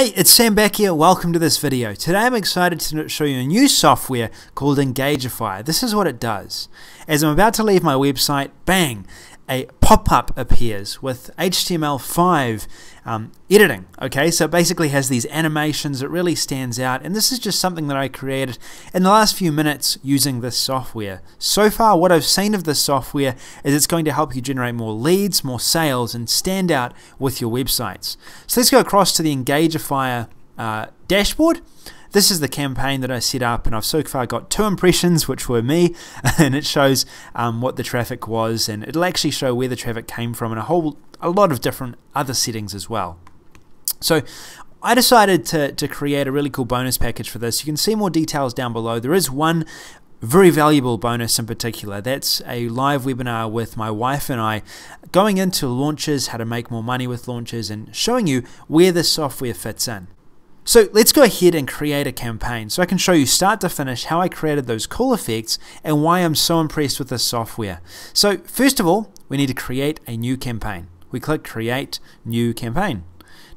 Hey, it's Sam back here. Welcome to this video. Today I'm excited to show you a new software called engagi. This is what it does. As I'm about to leave my website, bang, a pop-up appears with HTML5 editing. Okay, so it basically has these animations. It really stands out, and this is just something that I created in the last few minutes using this software. So far, what I've seen of this software is it's going to help you generate more leads, more sales, and stand out with your websites. So let's go across to the engagi dashboard. This is the campaign that I set up, and I've so far got 2 impressions, which were me, and it shows what the traffic was, and it'll actually show where the traffic came from, and a lot of different other settings as well. So I decided to create a really cool bonus package for this. You can see more details down below. There is one very valuable bonus in particular. That's a live webinar with my wife and I going into launches, how to make more money with launches, and showing you where this software fits in. So let's go ahead and create a campaign so I can show you start to finish how I created those cool effects and why I'm so impressed with this software. So first of all, we need to create a new campaign. We click create new campaign.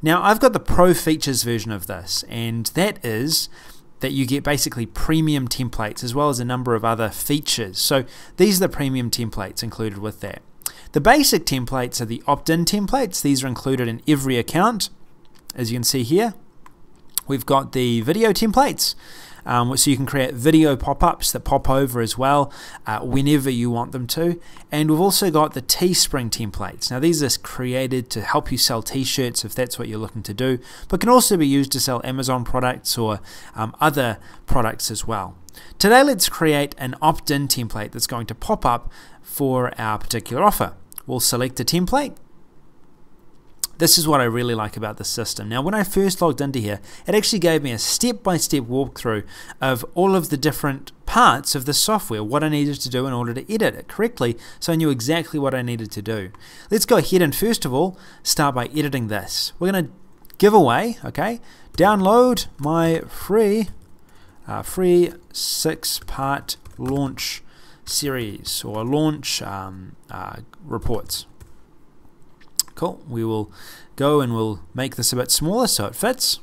Now I've got the pro features version of this, and that is that you get basically premium templates as well as a number of other features. So these are the premium templates included with that. The basic templates are the opt-in templates. These are included in every account, as you can see here. We've got the video templates, so you can create video pop-ups that pop over as well whenever you want them to. And we've also got the Teespring templates. Now these are created to help you sell t-shirts if that's what you're looking to do, but can also be used to sell Amazon products or other products as well. Today let's create an opt-in template that's going to pop up for our particular offer. We'll select a template. This is what I really like about the system. Now when I first logged into here, it actually gave me a step-by-step walkthrough of all of the different parts of the software, what I needed to do in order to edit it correctly, so I knew exactly what I needed to do. Let's go ahead and first of all start by editing this. We're going to give away, okay, download my free 6-part launch series or launch reports. Cool. We will go and we'll make this a bit smaller so it fits.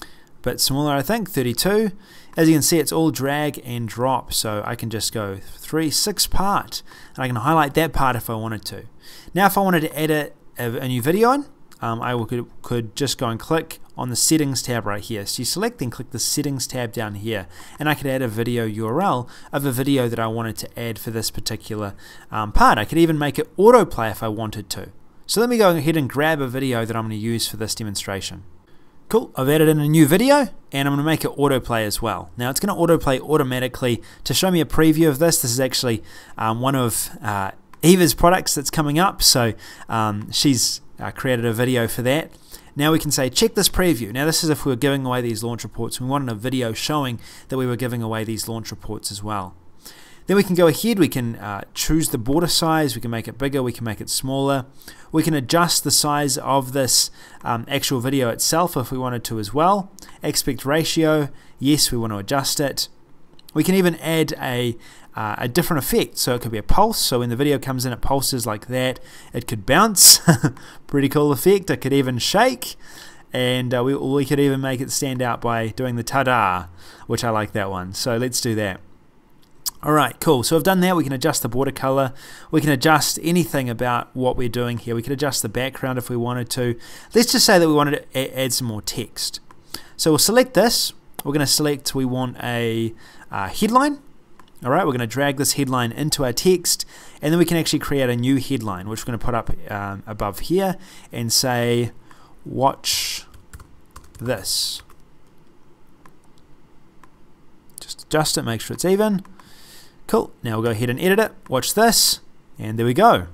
A bit smaller, I think, 32. As you can see, it's all drag and drop, so I can just go 6 part, and I can highlight that part if I wanted to. Now, if I wanted to edit a new video in, I could just go and click on the settings tab right here. So you select and click the settings tab down here, and I could add a video URL of a video that I wanted to add for this particular part. I could even make it autoplay if I wanted to. So let me go ahead and grab a video that I'm going to use for this demonstration. Cool, I've added in a new video, and I'm going to make it autoplay as well. Now it's going to autoplay automatically to show me a preview of this. This is actually one of Eva's products that's coming up, so she's created a video for that. Now we can say check this preview. Now this is if we were giving away these launch reports. We wanted a video showing that we were giving away these launch reports as well. Then we can go ahead, we can choose the border size, we can make it bigger, we can make it smaller. We can adjust the size of this actual video itself if we wanted to as well. Aspect ratio, yes, we want to adjust it. We can even add a different effect, so it could be a pulse, so when the video comes in it pulses like that. It could bounce, pretty cool effect. It could even shake, and we could even make it stand out by doing the ta-da, which I like that one, so let's do that. Alright, cool, so I've done that. We can adjust the border color, we can adjust anything about what we're doing here. We can adjust the background if we wanted to. Let's just say that we wanted to add some more text. So we'll select this, we're going to select we want a headline. Alright, we're going to drag this headline into our text, and then we can actually create a new headline, which we're going to put up above here and say, watch this. Just adjust it, make sure it's even. Cool, now we'll go ahead and edit it, watch this, and there we go.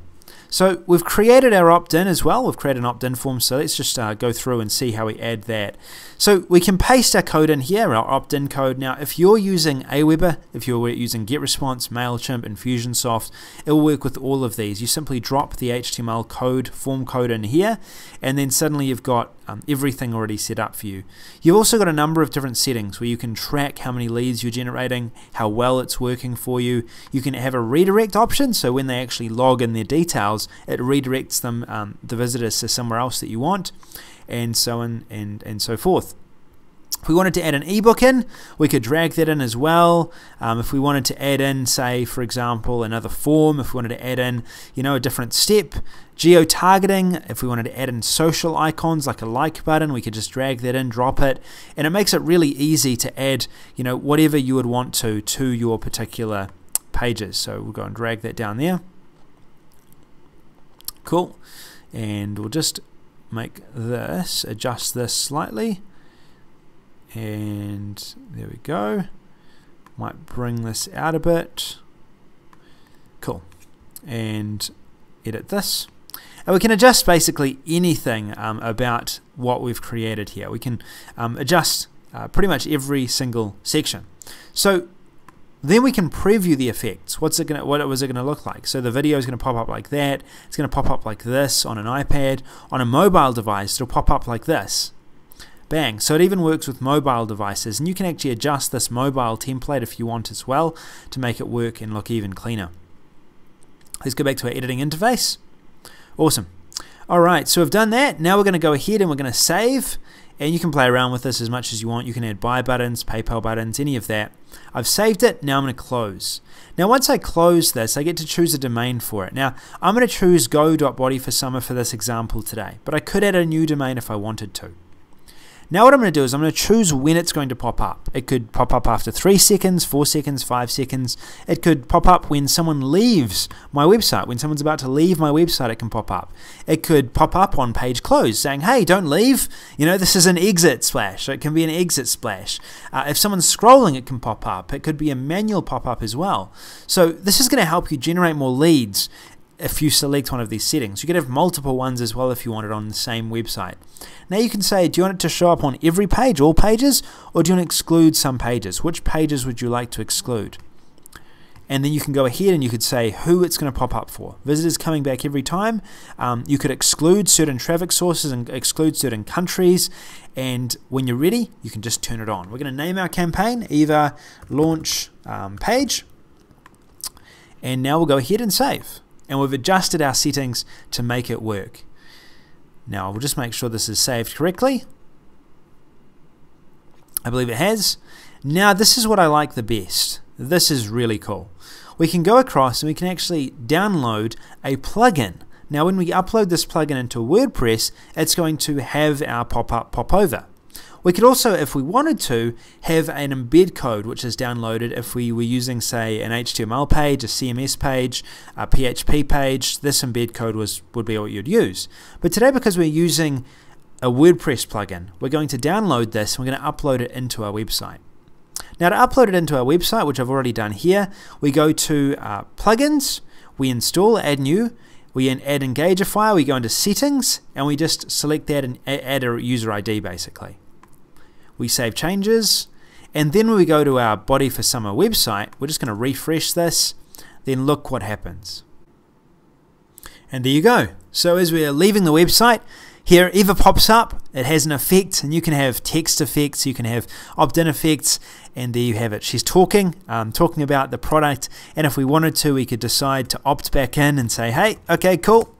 So we've created our opt-in as well. We've created an opt-in form, so let's just go through and see how we add that. So we can paste our code in here, our opt-in code. Now if you're using Aweber, if you're using GetResponse, MailChimp, Infusionsoft, it will work with all of these. You simply drop the HTML code, form code in here, and then suddenly you've got everything already set up for you. You've also got a number of different settings where you can track how many leads you're generating, how well it's working for you. You can have a redirect option, so when they actually log in their details, URLs, it redirects them, the visitors, to somewhere else that you want, and so on and so forth. If we wanted to add an ebook in, we could drag that in as well. If we wanted to add in, say, for example, another form, if we wanted to add in, a different step, geo-targeting, if we wanted to add in social icons like a like button, we could just drag that in, drop it, and it makes it really easy to add, whatever you would want to your particular pages. So we'll go and drag that down there. Cool. And we'll just make this, adjust this slightly. And there we go. Might bring this out a bit. Cool. And edit this. And we can adjust basically anything about what we've created here. We can adjust pretty much every single section. So then we can preview the effects. What was it going to look like? So the video is going to pop up like that. It's going to pop up like this on an iPad. On a mobile device, it'll pop up like this. Bang. So it even works with mobile devices, and you can actually adjust this mobile template if you want as well to make it work and look even cleaner. Let's go back to our editing interface. Awesome. Alright, so we've done that. Now we're going to go ahead and we're going to save, and you can play around with this as much as you want. You can add buy buttons, PayPal buttons, any of that. I've saved it. Now I'm going to close. Now once I close this, I get to choose a domain for it. Now I'm going to choose go.bodyforsummer for this example today, but I could add a new domain if I wanted to. Now what I'm going to do is I'm going to choose when it's going to pop up. It could pop up after 3 seconds, 4 seconds, 5 seconds. It could pop up when someone leaves my website. When someone's about to leave my website, it can pop up. It could pop up on page close saying, hey, don't leave. This is an exit splash. It can be an exit splash. If someone's scrolling, it can pop up. It could be a manual pop-up as well. So this is going to help you generate more leads if you select one of these settings. You could have multiple ones as well if you want it on the same website. Now you can say, do you want it to show up on every page, all pages, or do you want to exclude some pages? Which pages would you like to exclude? And then you can go ahead and you could say who it's going to pop up for. Visitors coming back every time. You could exclude certain traffic sources and exclude certain countries. And when you're ready, you can just turn it on. We're going to name our campaign Eva Launch Page. And now we'll go ahead and save. And we've adjusted our settings to make it work. Now we'll just make sure this is saved correctly. I believe it has. Now this is what I like the best. This is really cool. We can go across and we can actually download a plugin. Now when we upload this plugin into WordPress, it's going to have our pop-up pop over. We could also, if we wanted to, have an embed code which is downloaded if we were using, say, an HTML page, a CMS page, a PHP page. This embed code would be what you'd use. But today, because we're using a WordPress plugin, we're going to download this and we're going to upload it into our website. Now to upload it into our website, which I've already done here, we go to plugins, we install, add new, we add Engagify, we go into settings, and we just select that and add a user ID basically. We save changes, and then when we go to our Body for Summer website, we're just going to refresh this, then look what happens. And there you go. So as we're leaving the website, here Eva pops up, it has an effect, and you can have text effects, you can have opt-in effects, and there you have it. She's talking about the product, and if we wanted to, we could decide to opt back in and say, hey, okay, cool.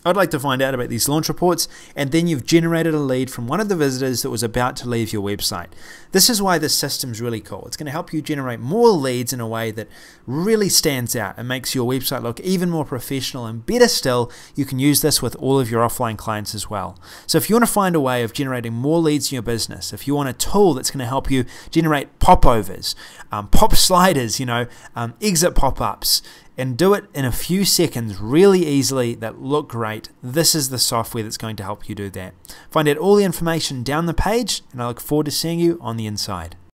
I'd like to find out about these launch reports, and then you've generated a lead from one of the visitors that was about to leave your website. This is why this system's really cool. It's going to help you generate more leads in a way that really stands out and makes your website look even more professional, and better still, you can use this with all of your offline clients as well. So if you want to find a way of generating more leads in your business, if you want a tool that's going to help you generate popovers, pop sliders, exit pop-ups, and do it in a few seconds really easily that look great, this is the software that's going to help you do that. Find out all the information down the page, and I look forward to seeing you on the inside.